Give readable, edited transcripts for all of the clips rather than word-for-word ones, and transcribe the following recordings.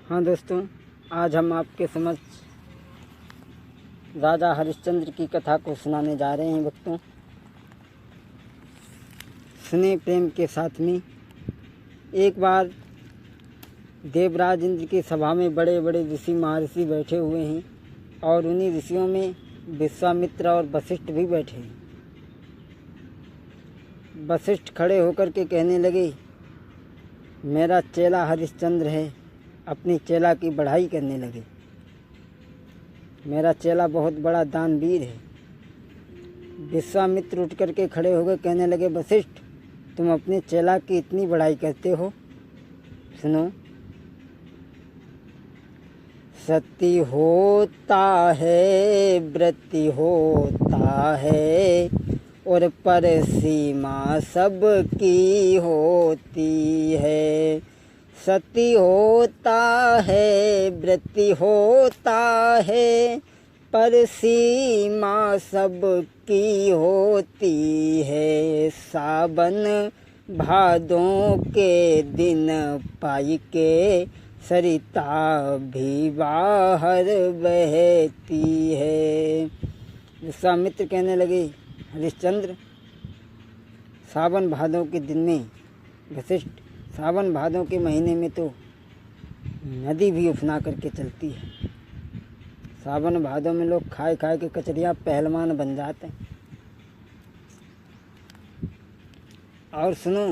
हाँ दोस्तों, आज हम आपके समक्ष राजा हरिश्चंद्र की कथा को सुनाने जा रहे हैं। भक्तों, सुने प्रेम के साथ में। एक बार देवराज इंद्र की सभा में बड़े बड़े ऋषि महर्षि बैठे हुए हैं और उन्हीं ऋषियों में विश्वामित्र और वशिष्ठ भी बैठे हैं। वशिष्ठ खड़े होकर के कहने लगे, मेरा चेला हरिश्चंद्र है। अपनी चेला की बढ़ाई करने लगे। मेरा चेला बहुत बड़ा दानवीर है। विश्वामित्र उठ करके खड़े हो गए, कहने लगे, वशिष्ठ, तुम अपने चेला की इतनी बढ़ाई करते हो। सुनो, सती होता है, व्रति होता है, और पर सीमा सबकी होती है। सती होता है, व्रति होता है, पर सीमा सबकी होती है। सावन भादों के दिन पाई के सरिता भी बाहर बहती है। विश्वामित्र कहने लगे, हरिश्चंद्र, सावन भादों के दिन में, वशिष्ठ, सावन भादों के महीने में तो नदी भी उफना करके चलती है। सावन भादों में लोग खाए खाए के कचरिया पहलवान बन जाते हैं। और सुनो,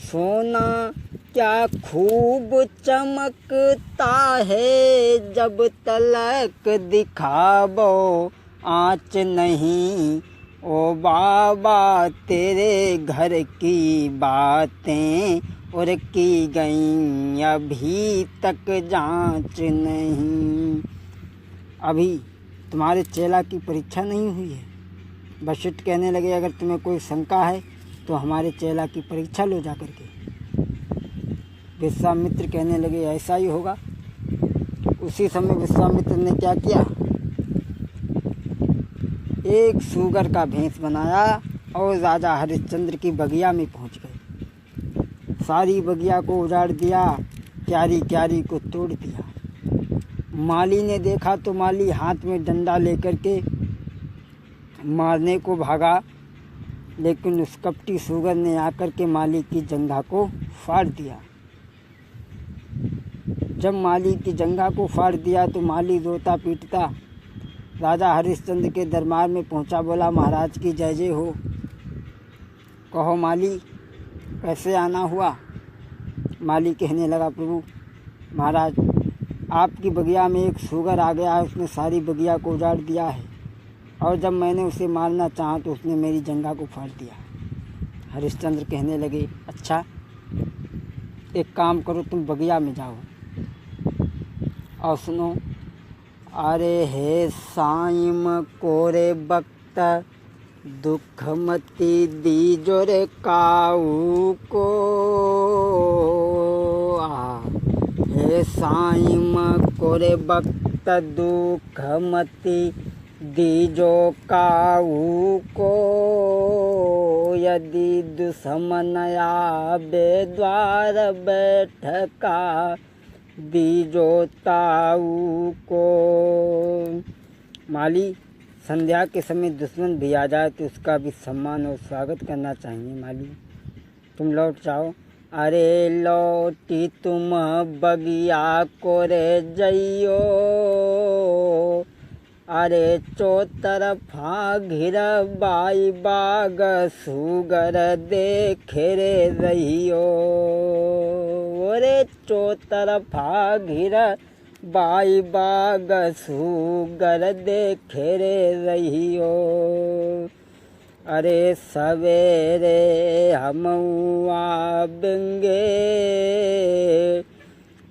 सोना क्या खूब चमकता है, जब तलक दिखावो आँच नहीं। ओ बाबा, तेरे घर की बातें और की गई अभी तक जांच नहीं। अभी तुम्हारे चेला की परीक्षा नहीं हुई है। वशिष्ठ कहने लगे, अगर तुम्हें कोई शंका है तो हमारे चेला की परीक्षा लो जा करके। विश्वामित्र कहने लगे, ऐसा ही होगा। उसी समय विश्वामित्र ने क्या किया, एक सूगर का भेष बनाया और राजा हरिश्चंद्र की बगिया में पहुंच गए। सारी बगिया को उजाड़ दिया, क्यारी क्यारी को तोड़ दिया। माली ने देखा तो माली हाथ में डंडा लेकर के मारने को भागा, लेकिन उस कपटी सूगर ने आकर के माली की जंघा को फाड़ दिया। जब माली की जंघा को फाड़ दिया तो माली रोता पीटता राजा हरिश्चंद्र के दरबार में पहुंचा। बोला, महाराज की जय जय हो। कहो माली, कैसे आना हुआ। माली कहने लगा, प्रभु महाराज, आपकी बगिया में एक सूगर आ गया है, उसने सारी बगिया को उजाड़ दिया है, और जब मैंने उसे मारना चाहा तो उसने मेरी जंघा को फाड़ दिया। हरिश्चंद्र कहने लगे, अच्छा, एक काम करो, तुम बगिया में जाओ और सुनो। अरे हे साइम कोरे वक्त, दुख मती दीजो रे काऊ को। हे साइम कोरे वक्त, दुख मती दीजो काऊ को। यदि दुश्मन आवे द्वार बैठका, दीजो ताऊ को। माली, संध्या के समय दुश्मन भी आ जाए तो उसका भी सम्मान और स्वागत करना चाहिए। माली, तुम लौट जाओ। अरे लौटी तुम बगिया को रे जइयो। अरे चौतरफा घिर बाई बाग, सूगर देखे रे रहियो। रे चौतरफा घिर बाई बाग, सूगर देखे रे रहियो। अरे सवेरे हम आवेंगे,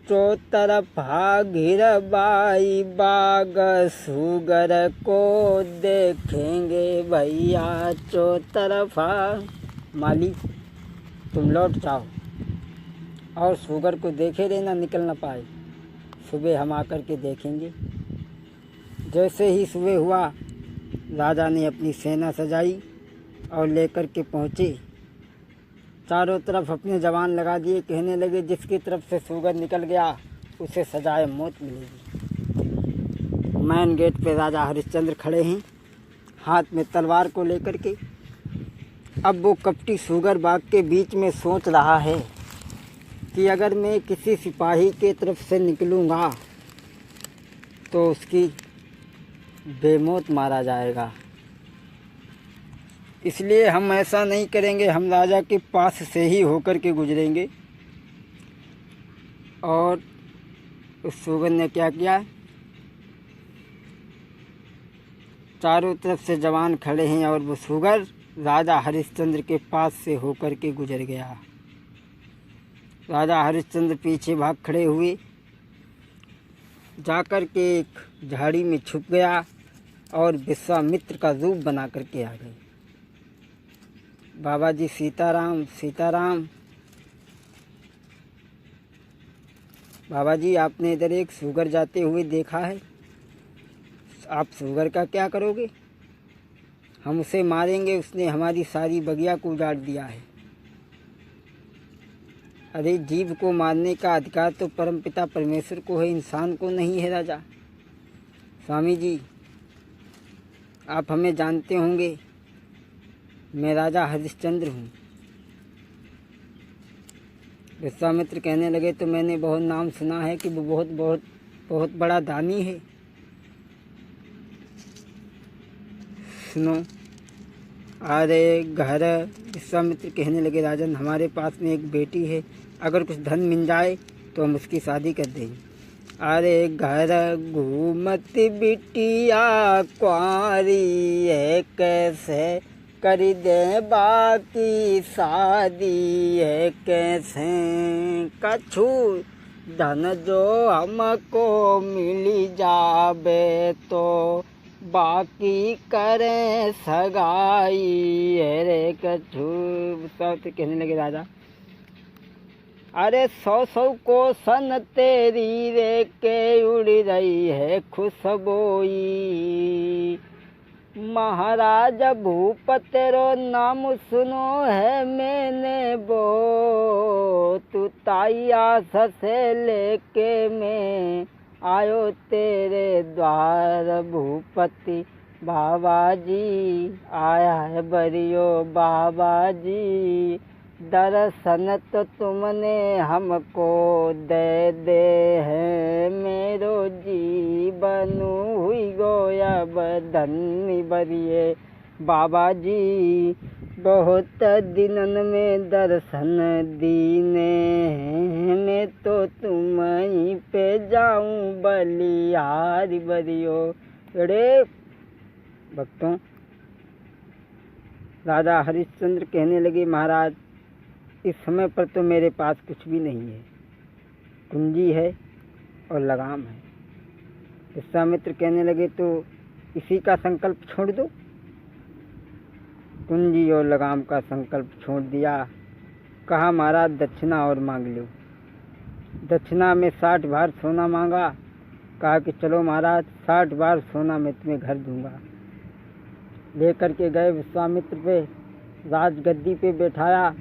चौतरफा घिर बाई बाग, सूगर को देखेंगे भैया चौतरफा। माली, तुम लौट जाओ और सूगर को देखे रहना, निकल न पाए। सुबह हम आकर के देखेंगे। जैसे ही सुबह हुआ, राजा ने अपनी सेना सजाई और लेकर के पहुँचे। चारों तरफ अपने जवान लगा दिए। कहने लगे, जिसकी तरफ से सूगर निकल गया उसे सजाए मौत मिलेगी। मैन गेट पे राजा हरिश्चंद्र खड़े हैं, हाथ में तलवार को लेकर के। अब वो कपटी सुगर बाग के बीच में सोच रहा है कि अगर मैं किसी सिपाही के तरफ से निकलूँगा तो उसकी बेमौत मारा जाएगा, इसलिए हम ऐसा नहीं करेंगे, हम राजा के पास से ही होकर के गुजरेंगे। और उस सुगर ने क्या किया, चारों तरफ से जवान खड़े हैं और वो सुगर राजा हरिश्चंद्र के पास से होकर के गुजर गया। राजा हरिश्चंद्र पीछे भाग खड़े हुए, जाकर के एक झाड़ी में छुप गया और विश्वामित्र का रूप बना करके आ गए। बाबा जी सीताराम सीताराम। बाबा जी आपने इधर एक सुगर जाते हुए देखा है, आप सुगर का क्या करोगे? हम उसे मारेंगे, उसने हमारी सारी बगिया को उजाड़ दिया है। अरे जीव को मारने का अधिकार तो परमपिता परमेश्वर को है, इंसान को नहीं है राजा। स्वामी जी आप हमें जानते होंगे, मैं राजा हरिश्चंद्र हूँ। विश्वामित्र कहने लगे तो मैंने बहुत नाम सुना है कि वो बहुत बहुत बहुत बड़ा दानी है। सुनो, अरे घर। विश्वामित्र कहने लगे राजन हमारे पास में एक बेटी है, अगर कुछ धन मिल जाए तो हम उसकी शादी कर देंगे। अरे घर घूमती बिटिया कुंवारी है, कैसे कर दे बाकी शादी है, कैसे कछु धन जो हमको मिली जाबे तो बाकी करें सगाई है रे कछु। सब कहने लगे राजा, अरे 100 कोसन तेरी रे के उड़ रही है खुशबोई, महाराज भूप तेरो नाम सुनो है मैंने बो, तू ताई आस से लेके मैं आयो तेरे द्वार भूपति बाबा जी, आया है बरियो बाबा जी, दर्शन तो तुमने हमको दे दे है, मेरो जीवन हुई गोया बधनी बरिए बाबा जी, बहुत दिनन में दर्शन दीने हैं, मैं तो तुम ही पे जाऊं बलिहारी बरियो। अरे भक्तों, राजा हरिश्चंद्र कहने लगे महाराज इस समय पर तो मेरे पास कुछ भी नहीं है, कुंजी है और लगाम है। विश्वामित्र कहने लगे तो इसी का संकल्प छोड़ दो। कुंजी और लगाम का संकल्प छोड़ दिया, कहा महाराज दक्षिणा और मांग लो। दक्षिणा में 60 भार सोना मांगा, कहा कि चलो महाराज 60 भार सोना मैं तुम्हें घर दूंगा। लेकर के गए विश्वामित्र पे, राजगद्दी पे बैठाया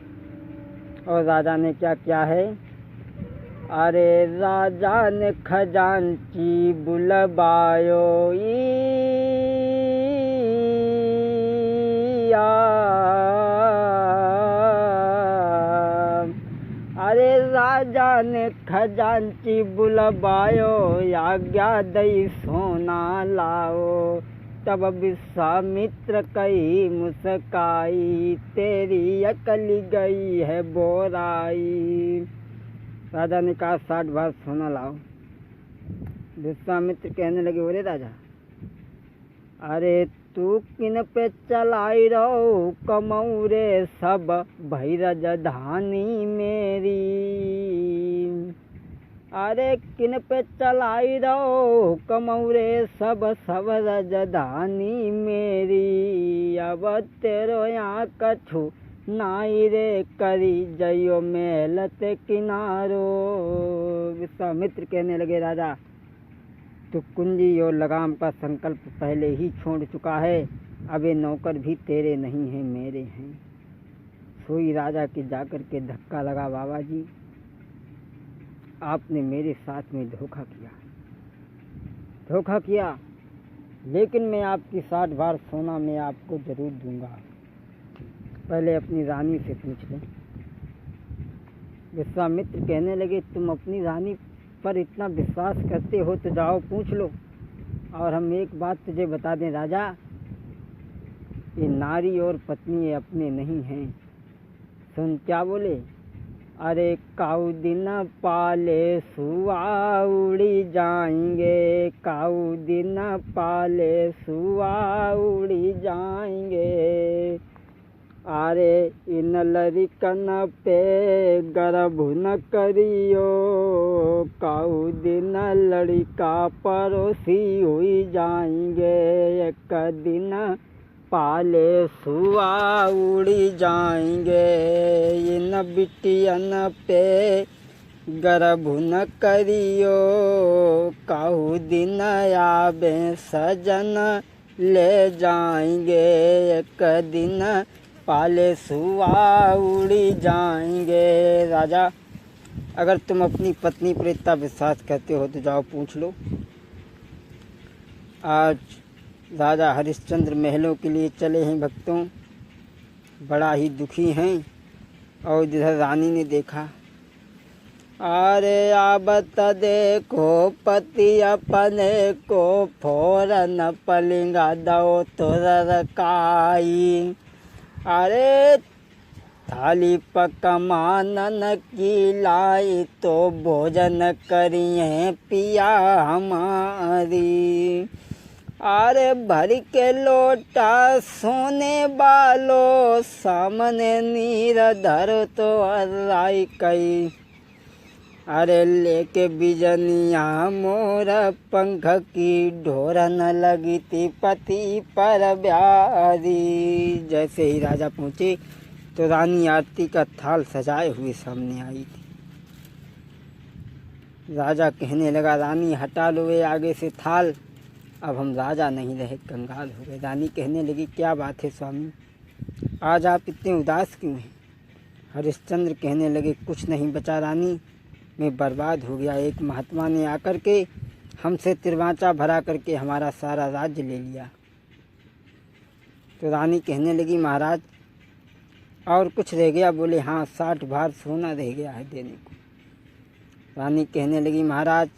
और राजा ने क्या किया है, अरे राजा ने खजांची बुलवायो अरे राजा ने खजांची बुलवायो, आज्ञा दई सोना लाओ, तब विश्वामित्र कही मुस्काई, तेरी अकल गई है बोराई। राजा ने कहा 60 भार सोना लाओ। विश्वामित्र कहने लगे बोले राजा, अरे तू किन पे चलाई रहो कमऊ रे सब भई राजधानी मेरी, अरे किन पे चलाई रहो कमऊ रे सब राजधानी मेरी, अब तेरो यहाँ कछु नाई रे करी जयो मेलते किनारो। विश्वामित्र कहने लगे राजा तो कुंजी और लगाम का संकल्प पहले ही छोड़ चुका है, अब ये नौकर भी तेरे नहीं हैं मेरे हैं। सोई राजा के जाकर के धक्का लगा बाबा जी, आपने मेरे साथ में धोखा किया, लेकिन मैं आपकी 60 भार सोना मैं आपको ज़रूर दूंगा। पहले अपनी रानी से पूछ लें। विश्वामित्र कहने लगे, तुम अपनी रानी पर इतना विश्वास करते हो तो जाओ पूछ लो। और हम एक बात तुझे बता दें राजा, ये नारी और पत्नी ये अपने नहीं हैं। सुन क्या बोले, अरे काऊ दिन पाले सुआ उड़ी जाएंगे, काऊ दिन पाले सुआ उड़ी जाएंगे। अरे इन लड़कन पे गर्भ न करियो, काऊ दिन लड़का पड़ोसी हुई जाएंगे। एक दिन पाले सुआ उड़ी जाएंगे, इन बिटियन पे गर्भ न करियो, काऊ दिन आवे सजन ले जाएंगे। एक दिन पाले सुआ उड़ी जाएंगे। राजा, अगर तुम अपनी पत्नी पर इतना विश्वास करते हो तो जाओ पूछ लो। आज राजा हरिश्चंद्र महलों के लिए चले हैं भक्तों, बड़ा ही दुखी हैं। और इधर रानी ने देखा, अरे आबत देखो पति अपने को, फौरन पलिंगा दो तो रकाई। अरे थाली पकमानन की लाई, तो भोजन करिए पिया हमारी। अरे भर के लोटा सोने बालो, सामने नीर धर तो अर्राई कई। अरे लेके बिजनिया मोर पंख की, ढोर न लगी थी पति पर ब्यारी। जैसे ही राजा पहुँचे तो रानी आरती का थाल सजाए हुए सामने आई थी। राजा कहने लगा, रानी हटा लो ये आगे से थाल, अब हम राजा नहीं रहे, कंगाल हो गए। रानी कहने लगी, क्या बात है स्वामी, आज आप इतने उदास क्यों हैं? हरिश्चंद्र कहने लगे, कुछ नहीं बचा रानी, मैं बर्बाद हो गया। एक महात्मा ने आकर के हमसे तिरवाचा भरा करके हमारा सारा राज्य ले लिया। तो रानी कहने लगी, महाराज और कुछ रह गया? बोले, हाँ 60 भार सोना रह गया है देने को। रानी कहने लगी, महाराज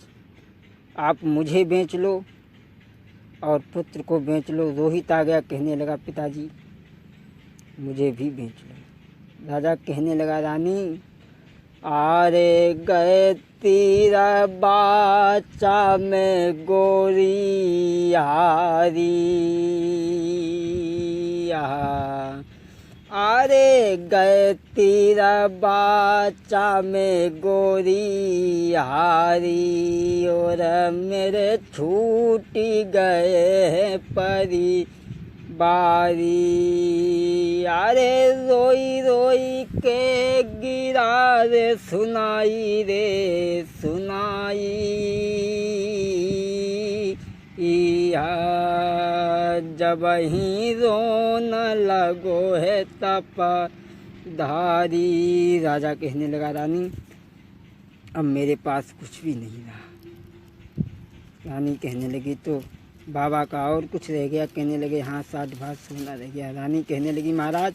आप मुझे बेच लो और पुत्र को बेच लो। रोहित आ गया, कहने लगा, पिताजी मुझे भी बेच लो। राजा कहने लगा, रानी आरे गए तीरा बाचा में गोरी हारी। आरे गए तीरा बाचा में गोरी हारी, और मेरे छूटी गए परी बारी। अरे रोई रोई के गिरा रे सुनाई जब ही रोन लगो है तप धारी। राजा कहने लगा, रानी अब मेरे पास कुछ भी नहीं रहा। रानी कहने लगी, तो बाबा का और कुछ रह गया? कहने लगे, हाँ 60 भार सोना रह गया। रानी कहने लगी, महाराज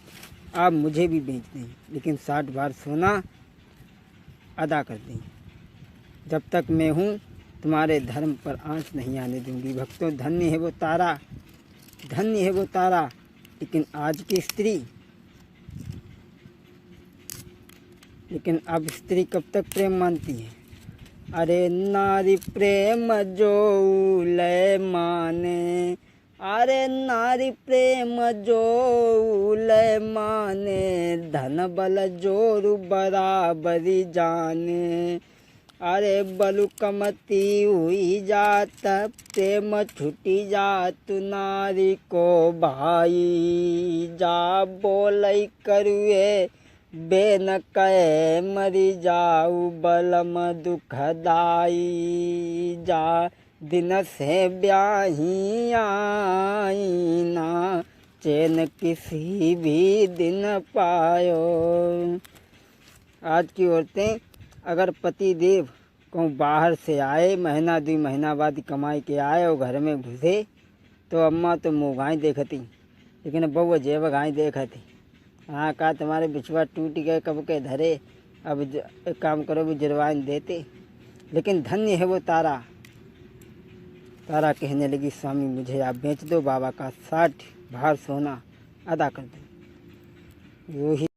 आप मुझे भी बेच दें, लेकिन 60 भार सोना अदा कर दें। जब तक मैं हूँ तुम्हारे धर्म पर आँच नहीं आने दूंगी। भक्तों, धन्य है वो तारा, धन्य है वो तारा। लेकिन आज की स्त्री, लेकिन अब स्त्री कब तक प्रेम मानती है? अरे नारी प्रेम जो लय माने, अरे नारी प्रेम जो लय माने, धन बल जोरु बराबरी जाने। अरे बलु कमती हुई जात, प्रेम छुटी जात नारी को भाई। जा बोलई करुए बेन कहे मरी जाऊ, बलम दुखदाई। जा दिन से ब्याही आई ना, चैन किसी भी दिन पायो। आज की औरतें अगर पति देव कहूँ बाहर से आए, महीना 2 महीना बाद कमाई के आए और घर में घुसे तो अम्मा तो मुँह गाय देखती, लेकिन बहू जेब गाय देखती। हाँ कहा तुम्हारे बिछुआ टूट गए कब के धरे, अब एक काम करो भी जुर्वाइन देते। लेकिन धन्य है वो तारा। तारा कहने लगी स्वामी मुझे आप बेच दो, बाबा का 60 भार सोना अदा कर दो। वो ही